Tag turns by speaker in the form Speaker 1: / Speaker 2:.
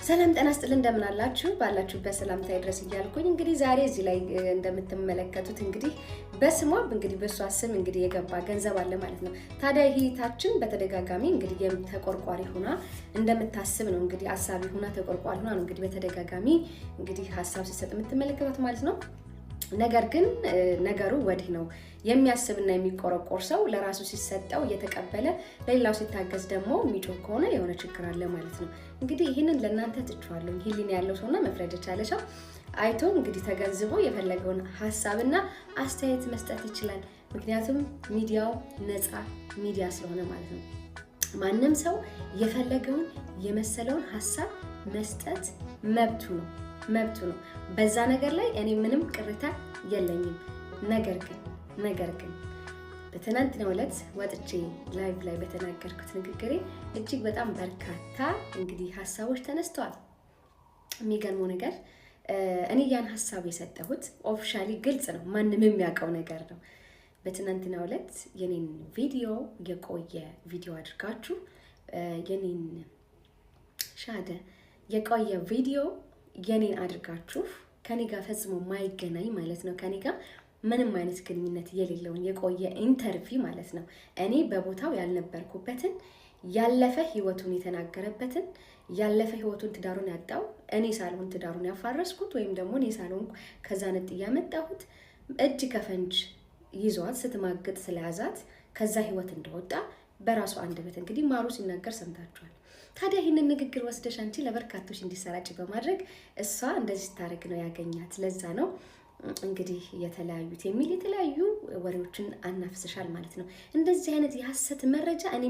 Speaker 1: ሰላም ጤና ይስጥልን እንደምን አላችሁ ባላችሁበት ሰላምታ ይድረስ እያልኩኝ እንግዲህ ዛሬ እዚህ ላይ እንደምትመለከቱት እንግዲህ በስሟ እንግዲህ በሷ ስም እንግዲህ የገባ ገንዘብ አለ ማለት ነው። ታዲያ ይህታችን በተደጋጋሚ እንግዲህ ተቆርቋሪ ሆና እንደምታስብ ነው እንግዲህ አሳቢ ሆና ተቆርቋሪ ሆና ነው እንግዲህ በተደጋጋሚ እንግዲህ ሐሳብ ሲሰጥ የምትመለከቱት ማለት ነው። ነገር ግን ነገሩ ወዲህ ነው። የሚያስብና የሚቆረቆር ሰው ለራሱ ሲሰጠው እየተቀበለ ለሌላው ሲታገዝ ደግሞ የሚጮህ ከሆነ የሆነ ችግር አለ ማለት ነው። እንግዲህ ይህንን ለእናንተ ትቼዋለሁ። ህሊና ያለው ሰውና መፍረድ የቻለ ሰው አይቶ እንግዲህ ተገንዝቦ የፈለገውን ሐሳብና አስተያየት መስጠት ይችላል። ምክንያቱም ሚዲያው ነፃ ሚዲያ ስለሆነ ማለት ነው። ማንም ሰው የፈለገውን የመሰለውን ሐሳብ መስጠት መብቱ ነው። በዛ ነገር ላይ እኔ ምንም ቅሬታ የለኝም። ነገር ግን በትናንትናው ዕለት ወጥቼ ላይቭ ላይ በተናገርኩት ንግግሬ እጅግ በጣም በርካታ እንግዲህ ሐሳቦች ተነስተዋል። የሚገርመው ነገር እኔ ያን ሐሳብ የሰጠሁት ኦፊሻሊ ግልጽ ነው፣ ማንም የሚያውቀው ነገር ነው። በትናንትናው ዕለት የኔን የቆየ ቪዲዮ አድርጋችሁ የኔን የቆየ ቪዲዮ የኔን አድርጋችሁ ከኔ ጋር ፈጽሞ ማይገናኝ ማለት ነው፣ ከኔ ጋር ምንም አይነት ግንኙነት የሌለውን የቆየ ኢንተርቪው ማለት ነው። እኔ በቦታው ያልነበርኩበትን ያለፈ ህይወቱን የተናገረበትን ያለፈ ህይወቱን ትዳሩን ያጣው እኔ ሳልሆን ትዳሩን ያፋረስኩት ወይም ደግሞ እኔ ሳልሆን ከዛ ነጥ ያመጣሁት እጅ ከፈንጅ ይዟት ስትማግጥ ስለያዛት ከዛ ህይወት እንደወጣ በራሱ አንደበት እንግዲህ ማሩ ሲናገር ሰምታችኋል። ታዲያ ይህንን ንግግር ወስደሽ አንቺ ለበርካቶች እንዲሰራጭ በማድረግ እሷ እንደዚህ ስታደርግ ነው ያገኛት፣ ለዛ ነው እንግዲህ የተለያዩ ወሬዎችን አናፍስሻል ማለት ነው። እንደዚህ አይነት የሐሰት መረጃ እኔ